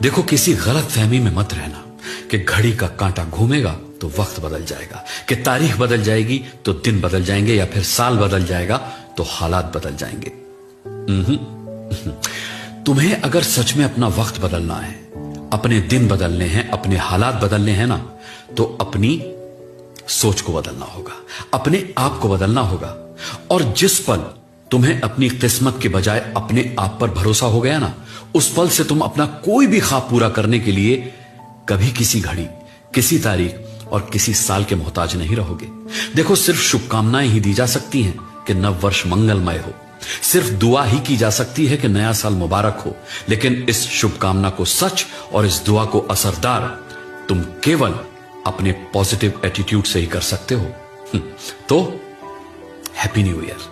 देखो, किसी गलत फहमी में मत रहना कि घड़ी का कांटा घूमेगा तो वक्त बदल जाएगा, कि तारीख बदल जाएगी तो दिन बदल जाएंगे, या फिर साल बदल जाएगा तो हालात बदल जाएंगे। तुम्हें अगर सच में अपना वक्त बदलना है, अपने दिन बदलने हैं, अपने हालात बदलने हैं ना, तो अपनी सोच को बदलना होगा, अपने आप को बदलना होगा। और जिस पल तुम्हें अपनी किस्मत के बजाय अपने आप पर भरोसा हो गया ना, उस पल से तुम अपना कोई भी ख्वाब पूरा करने के लिए कभी किसी घड़ी, किसी तारीख और किसी साल के मोहताज नहीं रहोगे। देखो, सिर्फ शुभकामनाएं ही दी जा सकती हैं कि नव वर्ष मंगलमय हो, सिर्फ दुआ ही की जा सकती है कि नया साल मुबारक हो, लेकिन इस शुभकामना को सच और इस दुआ को असरदार तुम केवल अपने पॉजिटिव एटीट्यूड से ही कर सकते हो। तो हैप्पी न्यू ईयर।